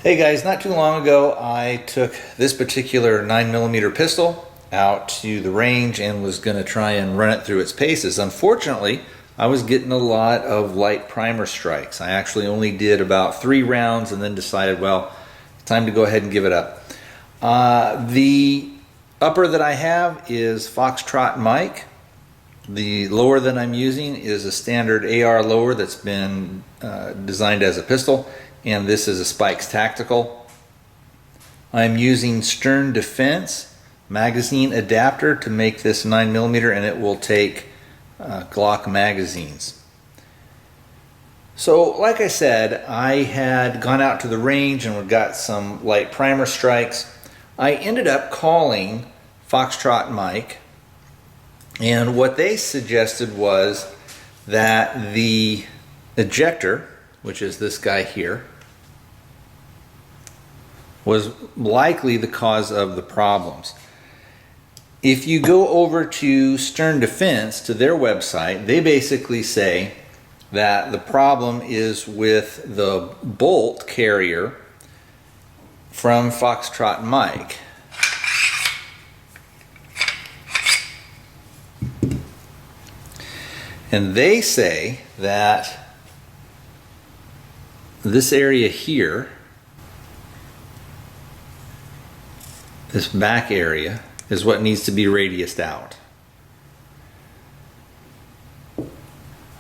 Hey guys, not too long ago I took this particular 9mm pistol out to the range and was going to try and run it through its paces. Unfortunately, I was getting a lot of light primer strikes. I actually only did about 3 rounds and then decided, well, time to go ahead and give it up. The upper that I have is Foxtrot Mike. The lower that I'm using is a standard AR lower that's been designed as a pistol, and this is a Spikes Tactical. I'm using Stern Defense magazine adapter to make this 9mm, and it will take Glock magazines. So like I said, I had gone out to the range and got some light primer strikes. I ended up calling Foxtrot Mike, and what they suggested was that the ejector, which is this guy here, was likely the cause of the problems. If you go over to Stern Defense, to their website, they basically say that the problem is with the bolt carrier from Foxtrot Mike. And they say that this area here, this back area, is what needs to be radiused out.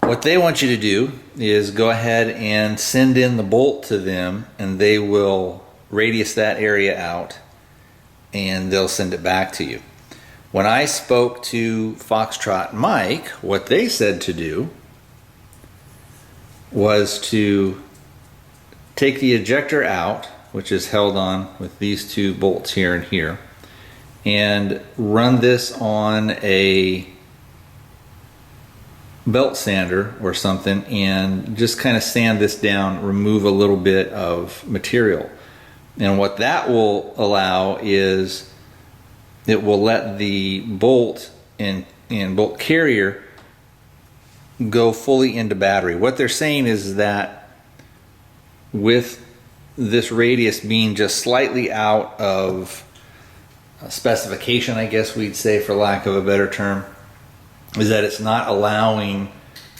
What they want you to do is go ahead and send in the bolt to them, and they will radius that area out and they'll send it back to you. When I spoke to Foxtrot Mike, what they said to do was to take the ejector out, which is held on with these 2 bolts here and here, and run this on a belt sander or something and just kind of sand this down, remove a little bit of material. And what that will allow is it will let the bolt and bolt carrier go fully into battery. What they're saying is that with this radius being just slightly out of specification, I guess we'd say, for lack of a better term, is that it's not allowing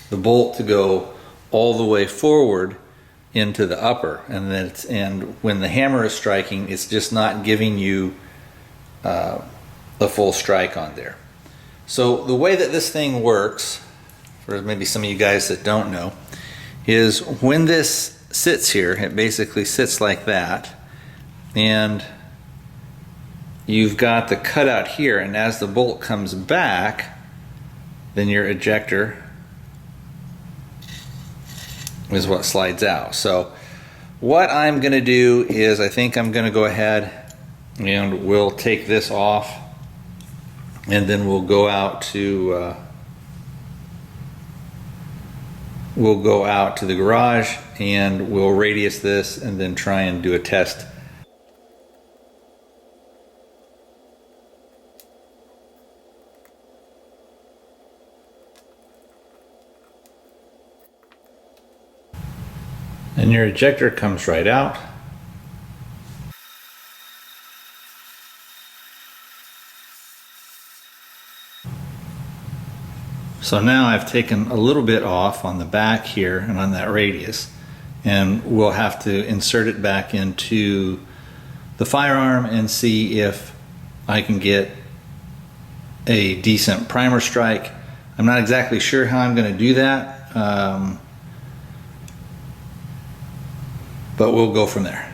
the bolt to go all the way forward into the upper, and when the hammer is striking, it's just not giving you the full strike on there. So the way that this thing works, for maybe some of you guys that don't know, is when this sits here, it basically sits like that, and you've got the cutout here, and as the bolt comes back, then your ejector is what slides out. So what I'm going to do is, I think I'm going to go ahead and we'll take this off, and then we'll go out to the garage and we'll radius this and then try and do a test. And your ejector comes right out. So now I've taken a little bit off on the back here and on that radius, and we'll have to insert it back into the firearm and see if I can get a decent primer strike. I'm not exactly sure how I'm going to do that, but we'll go from there.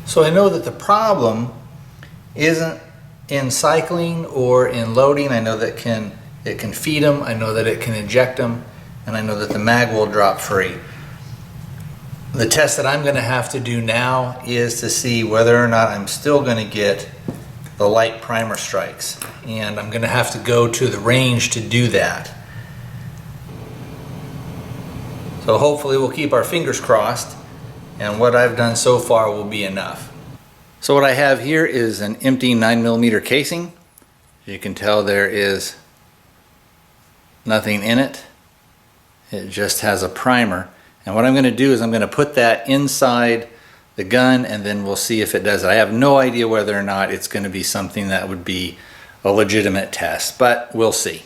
So I know that the problem isn't in cycling or in loading. I know that it can feed them, I know that it can eject them, and I know that the mag will drop free. The test that I'm going to have to do now is to see whether or not I'm still going to get the light primer strikes, and I'm going to have to go to the range to do that. So hopefully we'll keep our fingers crossed, and what I've done so far will be enough. So what I have here is an empty 9mm casing. You can tell there is nothing in it. It just has a primer. And what I'm going to do is I'm going to put that inside the gun, and then we'll see if it does it. I have no idea whether or not it's going to be something that would be a legitimate test, but we'll see.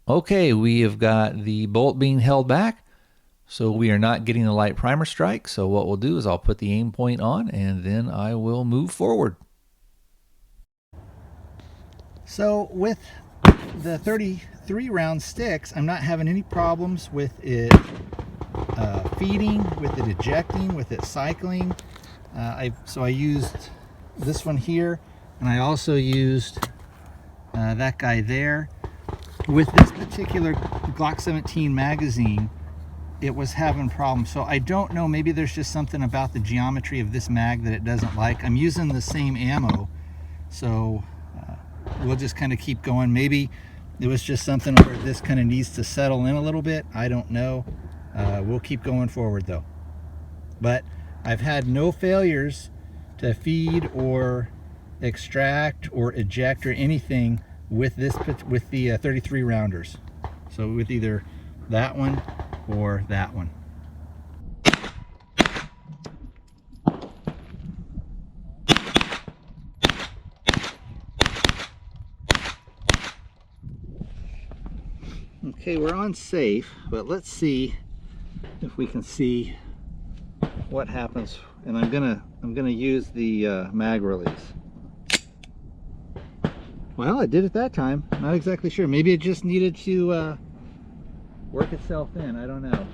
Okay, we have got the bolt being held back, so we are not getting the light primer strike. So what we'll do is I'll put the aim point on, and then I will move forward. So with the 33 round sticks, I'm not having any problems with it feeding, with it ejecting, with it cycling. So I used this one here, and I also used that guy there. With this particular Glock 17 magazine, it was having problems. So I don't know, maybe there's just something about the geometry of this mag that it doesn't like. I'm using the same ammo, so we'll just kind of keep going. Maybe it was just something where this kind of needs to settle in a little bit. I don't know. We'll keep going forward though. But I've had no failures to feed or extract or eject or anything with the 33 rounders. So with either that one or that one. Okay, we're on safe, but let's see if we can see what happens. And I'm gonna use the mag release. Well, it did it that time. Not exactly sure. Maybe it just needed to work itself in. I don't know.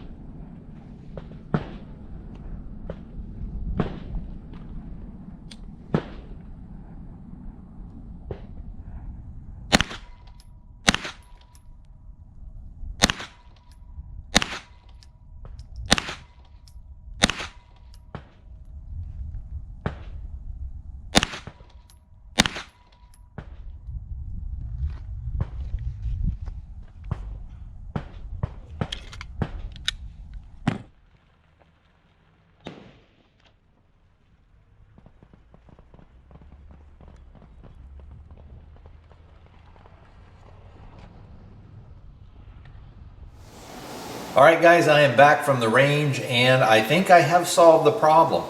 All right, guys, I am back from the range, and I think I have solved the problem.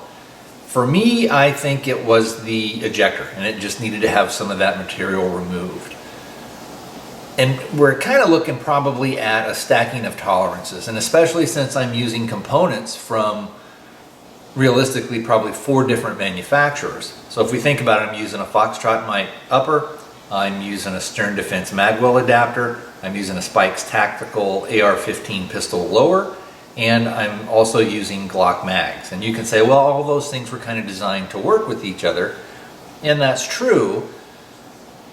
For me, I think it was the ejector, and it just needed to have some of that material removed. And we're kind of looking probably at a stacking of tolerances, and especially since I'm using components from realistically probably 4 different manufacturers. So if we think about it, I'm using a Foxtrot mic upper, I'm using a Stern Defense magwell adapter, I'm using a Spikes Tactical AR-15 pistol lower, and I'm also using Glock mags. And you can say, well, all those things were kind of designed to work with each other, and that's true.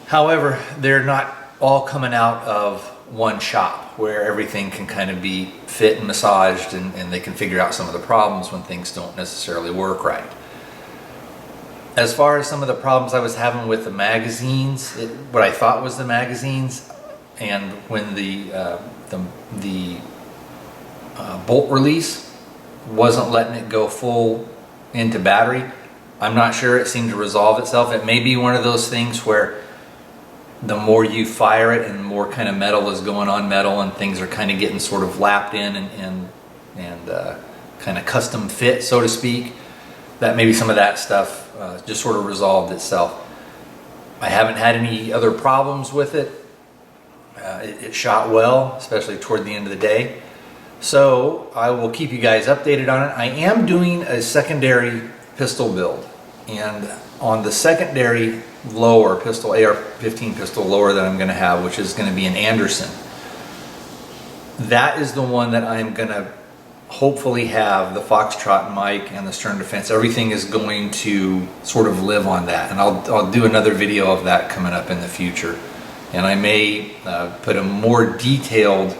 However, they're not all coming out of one shop where everything can kind of be fit and massaged, and they can figure out some of the problems when things don't necessarily work right. As far as some of the problems I was having with the magazines, what I thought was the magazines, and when the bolt release wasn't letting it go full into battery, I'm not sure. It seemed to resolve itself. It may be one of those things where the more you fire it and more kind of metal is going on metal, and things are kind of getting sort of lapped in and kind of custom fit, so to speak, that maybe some of that stuff just sort of resolved itself. I haven't had any other problems with it. It shot well, especially toward the end of the day. So I will keep you guys updated on it. I am doing a secondary pistol build, and on the secondary lower pistol, AR-15 pistol lower that I'm going to have, which is going to be an Anderson, that is the one that I'm going to hopefully have the Foxtrot mic and the Stern Defense. Everything is going to sort of live on that, and I'll do another video of that coming up in the future. And I may put a more detailed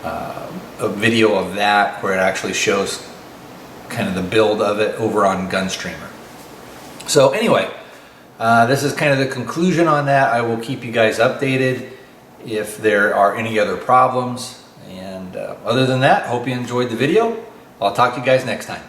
a video of that where it actually shows kind of the build of it over on Gunstreamer. So anyway, this is kind of the conclusion on that. I will keep you guys updated if there are any other problems. And other than that, hope you enjoyed the video. I'll talk to you guys next time.